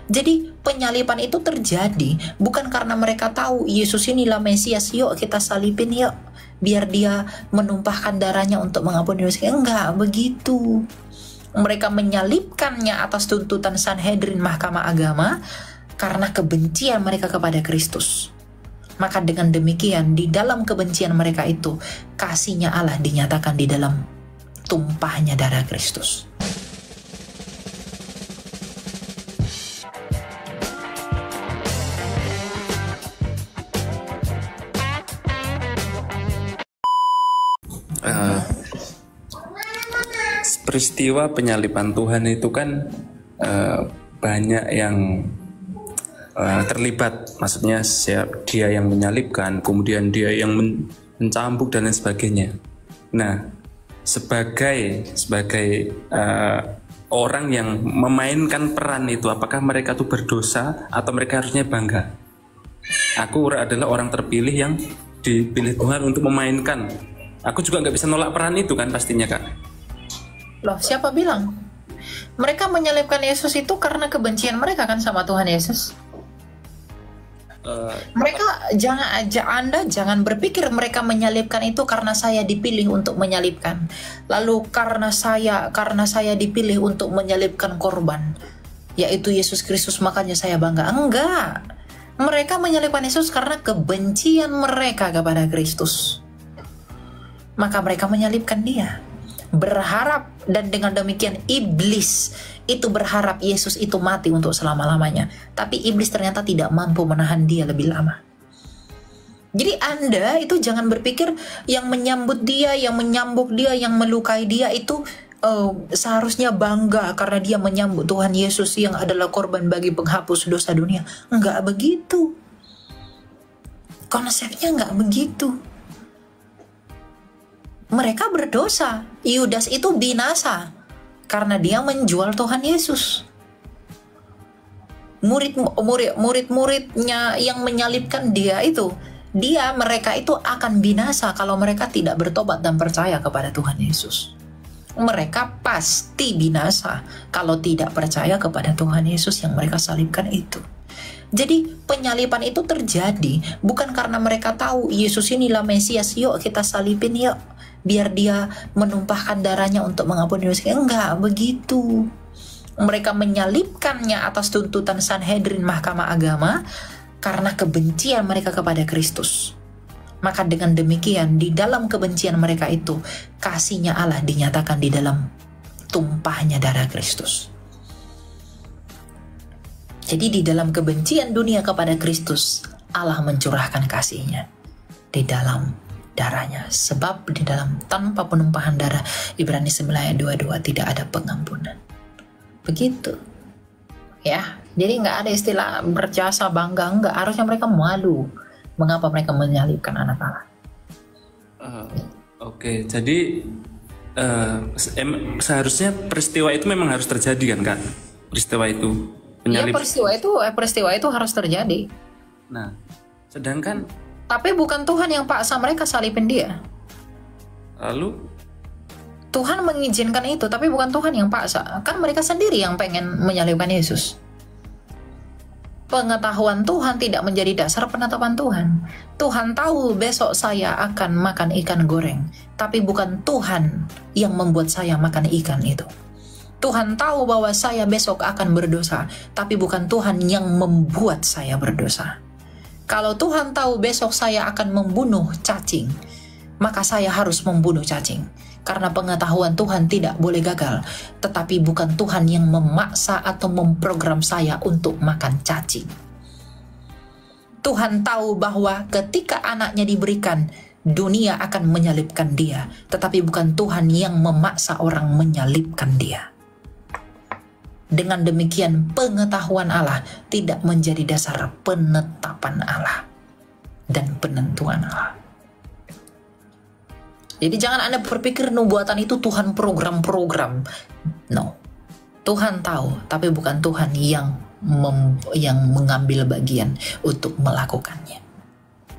Jadi penyaliban itu terjadi bukan karena mereka tahu Yesus inilah Mesias, yuk kita salibin yuk, biar dia menumpahkan darahnya untuk mengampuni dosa. Enggak begitu. Mereka menyalibkannya atas tuntutan Sanhedrin, mahkamah agama, karena kebencian mereka kepada Kristus. Maka dengan demikian, di dalam kebencian mereka itu, kasihnya Allah dinyatakan di dalam tumpahnya darah Kristus. Peristiwa penyaliban Tuhan itu kan banyak yang terlibat, maksudnya dia yang menyalibkan, kemudian dia yang mencambuk dan lain sebagainya. Nah, sebagai orang yang memainkan peran itu, apakah mereka itu berdosa atau mereka harusnya bangga? Aku adalah orang terpilih yang dipilih Tuhan untuk memainkan. Aku juga nggak bisa nolak peran itu kan pastinya, Kak. Loh, siapa bilang? Mereka menyalibkan Yesus itu karena kebencian mereka kan sama Tuhan Yesus. Mereka Anda jangan berpikir mereka menyalibkan itu karena saya dipilih untuk menyalibkan. Lalu karena saya dipilih untuk menyalibkan korban, yaitu Yesus Kristus, makanya saya bangga. Enggak. Mereka menyalibkan Yesus karena kebencian mereka kepada Kristus. Maka mereka menyalibkan dia. Berharap, dan dengan demikian iblis itu berharap Yesus itu mati untuk selama-lamanya. Tapi iblis ternyata tidak mampu menahan dia lebih lama. Jadi Anda itu jangan berpikir yang menyambut dia, yang menyambuk dia, yang melukai dia itu seharusnya bangga karena dia menyambut Tuhan Yesus yang adalah korban bagi penghapus dosa dunia. Enggak begitu. Konsepnya enggak begitu. Mereka berdosa. Yudas itu binasa karena dia menjual Tuhan Yesus. Murid-muridnya yang menyalibkan dia itu, mereka itu akan binasa kalau mereka tidak bertobat dan percaya kepada Tuhan Yesus. Mereka pasti binasa kalau tidak percaya kepada Tuhan Yesus yang mereka salibkan itu. Jadi penyaliban itu terjadi bukan karena mereka tahu Yesus inilah Mesias, yuk kita salibin yuk, biar dia menumpahkan darahnya untuk mengampuni dosa. Enggak begitu. Mereka menyalibkannya atas tuntutan Sanhedrin, mahkamah agama, karena kebencian mereka kepada Kristus. Maka dengan demikian, di dalam kebencian mereka itu, kasihnya Allah dinyatakan di dalam tumpahnya darah Kristus. Jadi di dalam kebencian dunia kepada Kristus, Allah mencurahkan kasihnya di dalam darahnya. Sebab di dalam tanpa penumpahan darah, Ibrani 9 ayat 22, tidak ada pengampunan. Begitu. Ya, jadi nggak ada istilah berjasa bangga, enggak. Harusnya mereka malu. Mengapa mereka menyalibkan anak Allah? Oke, jadi seharusnya peristiwa itu memang harus terjadi kan, Kak? Peristiwa itu penyalib. Ya, peristiwa itu harus terjadi. Nah, sedangkan tapi bukan Tuhan yang paksa mereka salibin dia. Lalu? Tuhan mengizinkan itu, tapi bukan Tuhan yang paksa. Kan mereka sendiri yang pengen menyalibkan Yesus. Pengetahuan Tuhan tidak menjadi dasar penetapan Tuhan. Tuhan tahu besok saya akan makan ikan goreng, tapi bukan Tuhan yang membuat saya makan ikan itu. Tuhan tahu bahwa saya besok akan berdosa, tapi bukan Tuhan yang membuat saya berdosa. Kalau Tuhan tahu besok saya akan membunuh cacing, maka saya harus membunuh cacing. Karena pengetahuan Tuhan tidak boleh gagal, tetapi bukan Tuhan yang memaksa atau memprogram saya untuk makan cacing. Tuhan tahu bahwa ketika anaknya diberikan, dunia akan menyalibkan dia, tetapi bukan Tuhan yang memaksa orang menyalibkan dia. Dengan demikian, pengetahuan Allah tidak menjadi dasar penetapan Allah dan penentuan Allah. Jadi jangan Anda berpikir nubuatan itu Tuhan program-program. No. Tuhan tahu, tapi bukan Tuhan yang mengambil bagian untuk melakukannya.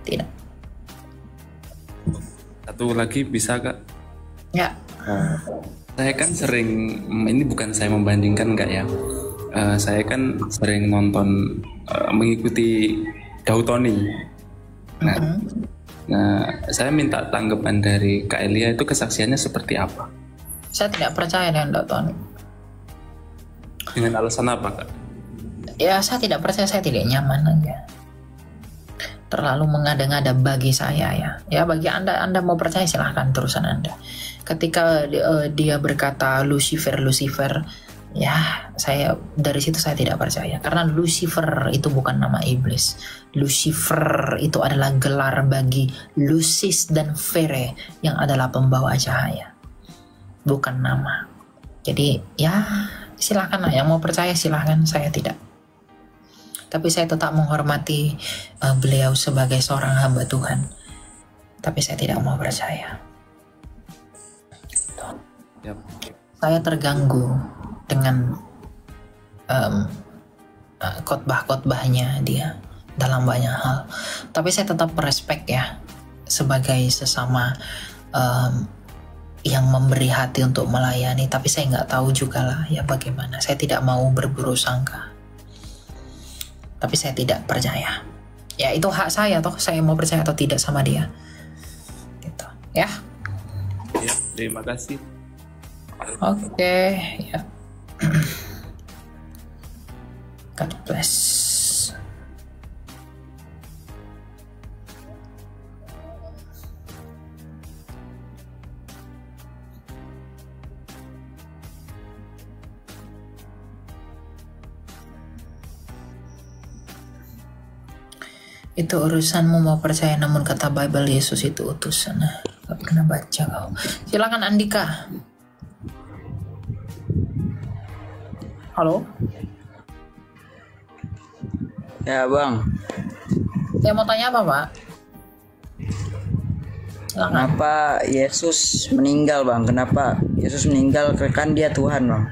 Tidak. Satu lagi bisa, Kak? Ya. Saya kan sering, ini bukan saya membandingkan, Kak ya. saya kan sering nonton mengikuti Dautoni. Nah, saya minta tanggapan dari Kak Elia, itu kesaksiannya seperti apa? Saya tidak percaya dengan Dautoni. Dengan alasan apa, Kak? Ya, saya tidak percaya, saya tidak nyaman aja. Terlalu mengada-ngada bagi saya ya. Ya, bagi Anda mau percaya silahkan, terusan Anda. Ketika dia berkata Lucifer, ya, saya dari situ saya tidak percaya, karena Lucifer itu bukan nama iblis. Lucifer itu adalah gelar bagi Lucis dan Vere yang adalah pembawa cahaya, bukan nama. Jadi ya silakan lah, yang mau percaya silahkan, saya tidak. Tapi saya tetap menghormati beliau sebagai seorang hamba Tuhan. Tapi saya tidak mau percaya. Yap. Saya terganggu dengan khotbah-khotbahnya dia dalam banyak hal. Tapi saya tetap respect ya, sebagai sesama yang memberi hati untuk melayani. Tapi saya nggak tahu juga lah ya bagaimana. Saya tidak mau berburuk sangka. Tapi saya tidak percaya. Ya itu hak saya toh, saya mau percaya atau tidak sama dia. Gitu ya. Ya, terima kasih. Oke, ya. God bless. Itu urusanmu mau percaya, namun kata Bible Yesus itu utusan. Gak pernah baca kau. Silakan Andika. Halo? Ya bang, Saya mau tanya apa Pak? Silakan. kenapa Yesus meninggal bang? Kenapa Yesus meninggal? Kan dia Tuhan bang.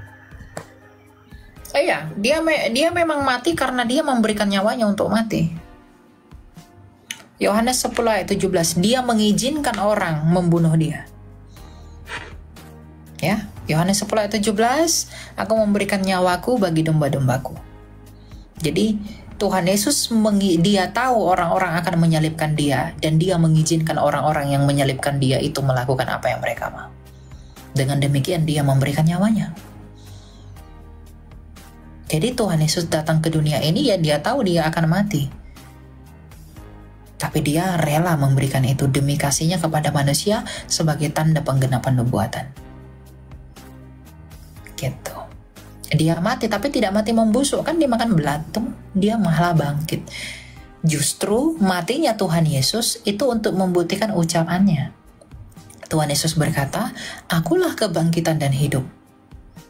Iya, dia memang mati karena dia memberikan nyawanya untuk mati. Yohanes 10 ayat 17, dia mengizinkan orang membunuh dia. Ya, Yohanes 10 ayat 17, aku memberikan nyawaku bagi domba-dombaku. Jadi Tuhan Yesus dia tahu orang-orang akan menyalibkan dia, dan dia mengizinkan orang-orang yang menyalibkan dia itu melakukan apa yang mereka mau. Dengan demikian dia memberikan nyawanya. Jadi Tuhan Yesus datang ke dunia ini ya dia tahu dia akan mati. Tapi dia rela memberikan itu demi kasihnya kepada manusia sebagai tanda penggenapan nubuatan. Gitu. Dia mati tapi tidak mati membusuk, kan dia makan belatung, dia malah bangkit. Justru matinya Tuhan Yesus itu untuk membuktikan ucapannya. Tuhan Yesus berkata, akulah kebangkitan dan hidup.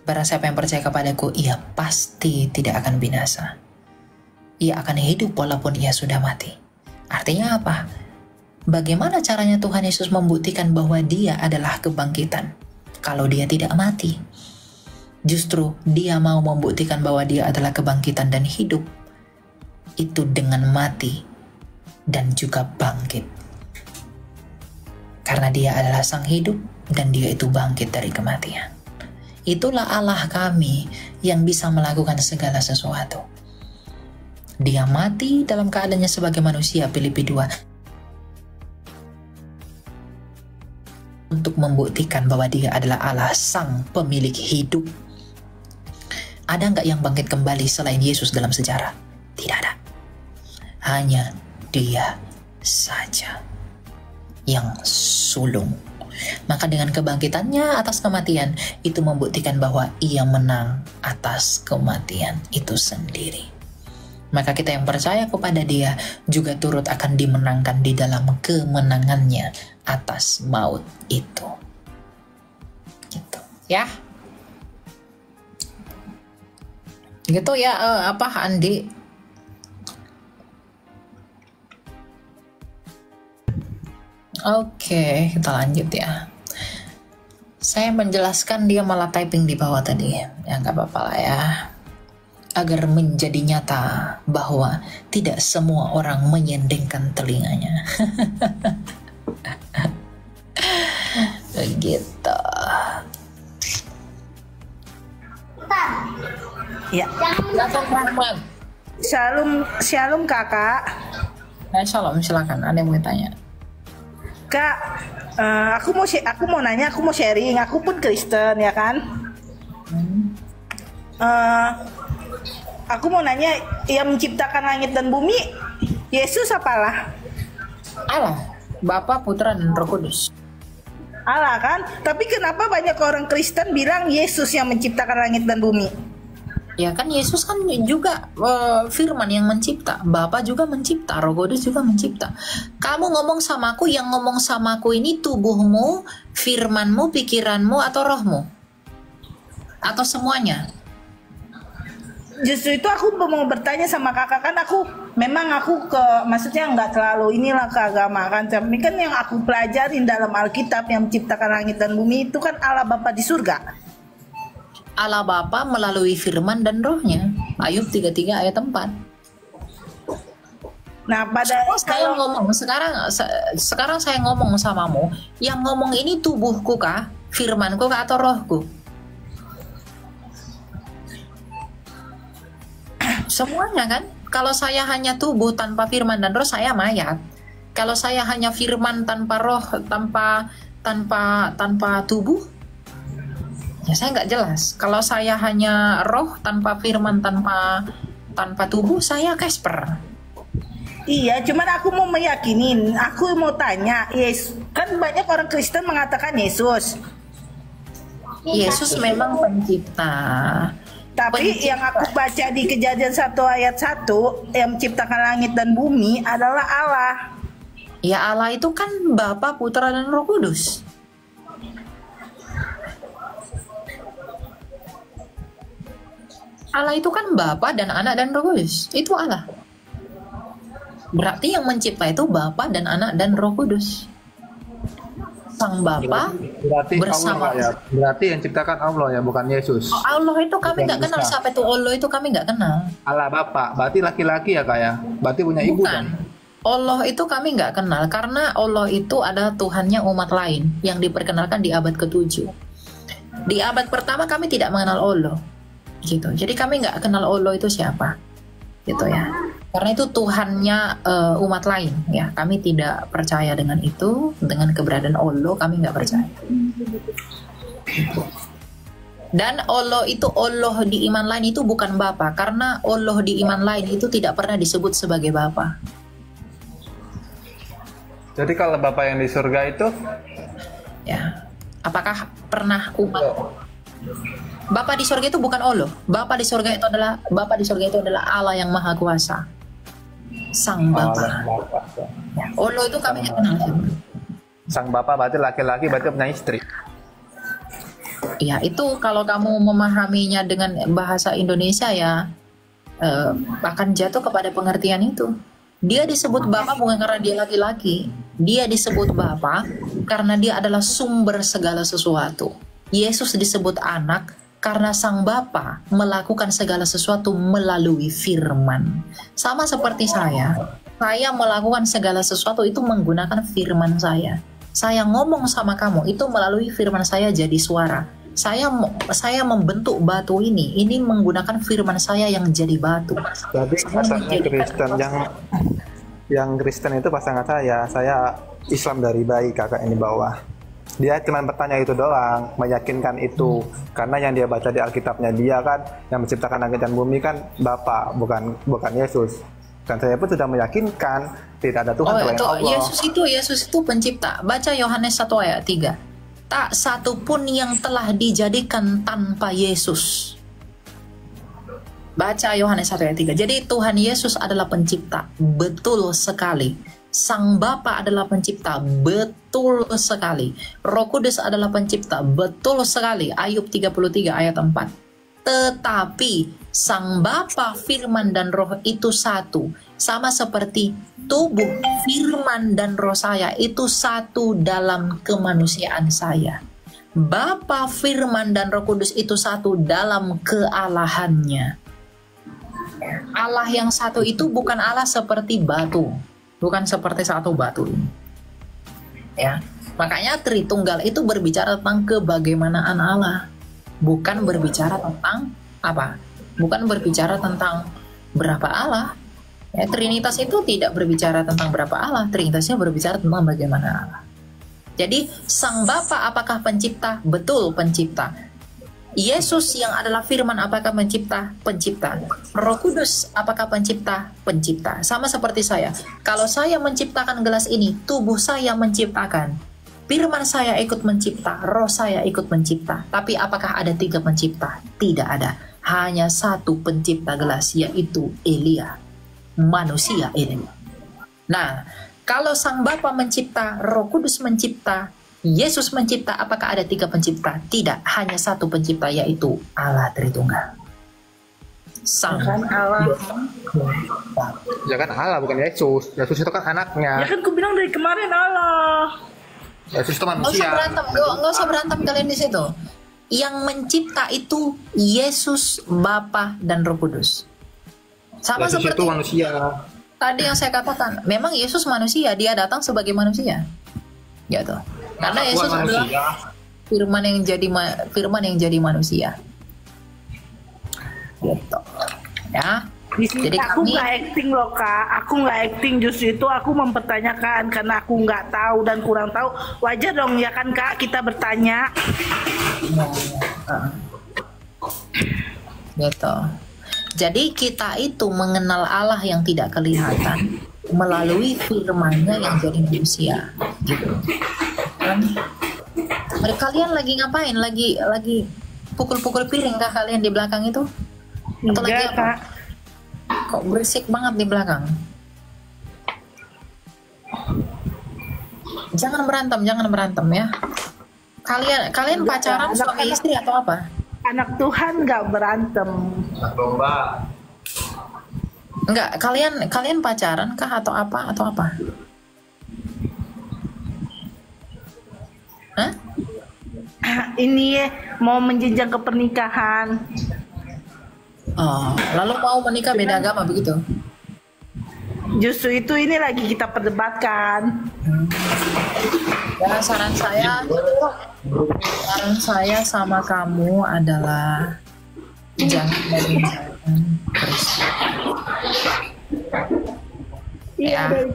Barang siapa yang percaya kepadaku, ia pasti tidak akan binasa. Ia akan hidup walaupun ia sudah mati. Artinya apa? Bagaimana caranya Tuhan Yesus membuktikan bahwa dia adalah kebangkitan kalau dia tidak mati? Justru dia mau membuktikan bahwa dia adalah kebangkitan dan hidup itu dengan mati dan juga bangkit. Karena dia adalah sang hidup dan dia itu bangkit dari kematian. Itulah Allah kami yang bisa melakukan segala sesuatu. Dia mati dalam keadaannya sebagai manusia, Filipi 2. Untuk membuktikan bahwa dia adalah Allah sang pemilik hidup. Ada nggak yang bangkit kembali selain Yesus dalam sejarah? Tidak ada. Hanya dia saja yang sulung. Maka dengan kebangkitannya atas kematian, itu membuktikan bahwa ia menang atas kematian itu sendiri. Maka kita yang percaya kepada dia juga turut akan dimenangkan di dalam kemenangannya atas maut itu. Gitu ya. Gitu ya, apa Andi? Oke, kita lanjut ya. Saya menjelaskan, dia malah typing di bawah tadi. Ya nggak apa-apa lah ya. Agar menjadi nyata bahwa tidak semua orang menyendengkan telinganya. Begitu. Ya. Silakan Rahmat. Shalom kakak. Shalom, silakan. Ada yang mau tanya? Kak, aku mau nanya, aku mau sharing. Aku pun Kristen ya kan. Aku mau nanya, yang menciptakan langit dan bumi Yesus apalah? Allah, Bapa, Putra, dan Roh Kudus. Allah kan? Tapi kenapa banyak orang Kristen bilang Yesus yang menciptakan langit dan bumi? Ya kan Yesus kan juga firman yang mencipta, Bapa juga mencipta, Roh Kudus juga mencipta. Kamu ngomong sama aku, yang ngomong sama aku ini tubuhmu, firmanmu, pikiranmu, atau rohmu? Atau semuanya? Justru itu aku mau bertanya sama kakak, kan memang aku maksudnya nggak terlalu inilah ke agama kan, tapi kan yang aku pelajarin dalam Alkitab yang menciptakan langit dan bumi itu kan Allah Bapa di surga. Allah Bapa melalui firman dan rohnya. Ayub 33 ayat 4. Nah, sekarang saya ngomong samamu, yang ngomong ini tubuhku kah, firmanku kah, atau rohku? Semuanya kan. Kalau saya hanya tubuh tanpa firman dan roh, saya mayat. Kalau saya hanya firman tanpa roh, tanpa tubuh, ya saya nggak jelas. Kalau saya hanya roh tanpa firman, tanpa tubuh, saya Casper. Iya, cuman aku mau meyakinin, aku mau tanya, kan banyak orang Kristen mengatakan Yesus memang pencipta. Tapi yang aku baca di Kejadian 1 ayat 1, yang menciptakan langit dan bumi adalah Allah. Ya Allah itu kan Bapa, Putra, dan Roh Kudus. Allah itu kan Bapa dan Anak dan Roh Kudus. Itu Allah. Berarti yang mencipta itu Bapa dan Anak dan Roh Kudus. Sang Bapa berarti bersama. Allah ya. Berarti yang ciptakan Allah ya, bukan Yesus. Allah itu kami nggak kenal. Siapa itu Allah itu kami nggak kenal. Allah Bapa, berarti laki-laki ya kak ya. Berarti punya ibu kan? Allah itu kami nggak kenal, karena Allah itu adalah Tuhannya umat lain yang diperkenalkan di abad ke-7. Di abad pertama kami tidak mengenal Allah, gitu. Jadi kami nggak kenal Allah itu siapa, gitu ya. Karena itu Tuhannya umat lain, ya. Kami tidak percaya dengan itu, dengan keberadaan Allah kami nggak percaya. Dan Allah itu, Allah di iman lain itu bukan Bapa, karena Allah di iman lain itu tidak pernah disebut sebagai Bapa. Jadi kalau Bapa yang di surga itu, Ya, apakah pernah umat Bapa di surga itu bukan Allah. Bapa di surga itu adalah Allah yang Maha Kuasa, Sang Bapa. Ya, Allah itu kami nggak kenal. sang Bapa berarti laki-laki, berarti punya istri. Ya, itu kalau kamu memahaminya dengan bahasa Indonesia ya akan jatuh kepada pengertian itu. Dia disebut Bapa bukan karena dia laki-laki. Dia disebut Bapa karena dia adalah sumber segala sesuatu. Yesus disebut anak karena sang Bapa melakukan segala sesuatu melalui firman. Sama seperti saya melakukan segala sesuatu itu menggunakan firman saya. Saya ngomong sama kamu itu melalui firman saya jadi suara. Saya membentuk batu ini menggunakan firman saya yang jadi batu. Jadi pasangan Kristen yang Kristen itu pasangan saya Islam dari bayi, kakak ini bawah. Dia cuma bertanya itu doang, meyakinkan itu. Karena yang dia baca di Alkitabnya dia kan yang menciptakan langit dan bumi kan Bapa, bukan Yesus. Dan saya pun sudah meyakinkan tidak ada Tuhan selain Allah. Yesus itu pencipta. Baca Yohanes 1 ayat 3. Tak satu pun yang telah dijadikan tanpa Yesus. Baca Yohanes 1 ayat 3. Jadi Tuhan Yesus adalah pencipta, betul sekali. Sang Bapa adalah pencipta, betul sekali. Roh Kudus adalah pencipta, betul sekali. Ayub 33 ayat 4. Tetapi Sang Bapa, Firman, dan Roh itu satu. Sama seperti tubuh, firman, dan roh saya itu satu dalam kemanusiaan saya. Bapa, Firman, dan Roh Kudus itu satu dalam kealahannya. Allah yang satu itu bukan Allah seperti batu, bukan seperti satu batu ini. Ya, makanya Tritunggal itu berbicara tentang kebagaimanaan Allah, bukan berbicara tentang apa? bukan berbicara tentang berapa Allah. Ya, Trinitas itu tidak berbicara tentang berapa Allah, Trinitasnya berbicara tentang bagaimana Allah. Jadi Sang Bapa apakah pencipta? Betul, pencipta. Yesus yang adalah firman apakah mencipta? Pencipta. Roh Kudus apakah pencipta? Pencipta. Sama seperti saya. Kalau saya menciptakan gelas ini, tubuh saya menciptakan. Firman saya ikut mencipta, roh saya ikut mencipta. Tapi apakah ada 3 pencipta? Tidak ada. Hanya satu pencipta gelas, yaitu Elia. Manusia ini. Nah, kalau Sang Bapa mencipta, Roh Kudus mencipta, Yesus mencipta, apakah ada 3 pencipta? Tidak, hanya satu pencipta, yaitu Allah Tritunggal. Sang Allah. Ya kan Allah, bukan Yesus. Yesus itu kan anaknya. Ya kan ku bilang dari kemarin Allah. Yesus itu Nggak manusia. usah berantem kalian di situ. Yang mencipta itu Yesus, Bapa, dan Roh Kudus. Sama Yesus seperti itu manusia. tadi yang saya katakan, memang Yesus manusia, dia datang sebagai manusia. Gitu. Karena Yesus adalah firman yang jadi manusia. Gitu. Ya. Di sini Jadi aku kami- nggak acting loh kak, aku nggak acting, justru itu aku mempertanyakan karena aku nggak tahu dan kurang tahu. Wajar dong ya kan kak kita bertanya. Gitu. Jadi kita itu mengenal Allah yang tidak kelihatan melalui firman-Nya yang jadi manusia. Gitu. Kan? Kalian lagi ngapain? Lagi pukul-pukul piring kah kalian di belakang itu? Atau lagi Enggak apa? kak, Kok berisik banget di belakang? Jangan berantem ya. Kalian pacaran suami istri atau apa? anak Tuhan nggak berantem. Enggak, kalian pacaran kah atau apa? Hah? Ini mau menjenjang ke pernikahan. Oh, lalu mau menikah beda agama begitu? Justru itu ini lagi kita perdebatkan. Ya, saran saya sama kamu adalah jangan meninggalkan Kristus. Iya. Ya.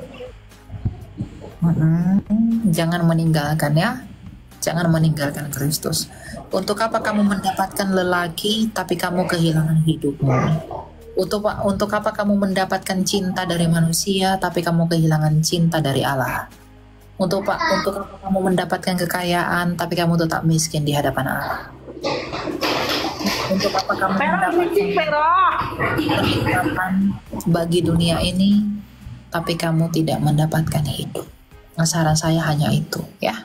Jangan meninggalkan ya. Jangan meninggalkan Kristus. Untuk apa kamu mendapatkan lelaki tapi kamu kehilangan hidupmu? Untuk apa kamu mendapatkan cinta dari manusia tapi kamu kehilangan cinta dari Allah? Untuk apa kamu mendapatkan kekayaan tapi kamu tetap miskin di hadapan Allah? Untuk apa kamu mendapatkan kenikmatan bagi dunia ini tapi kamu tidak mendapatkan hidup? Nah, saran saya hanya itu ya.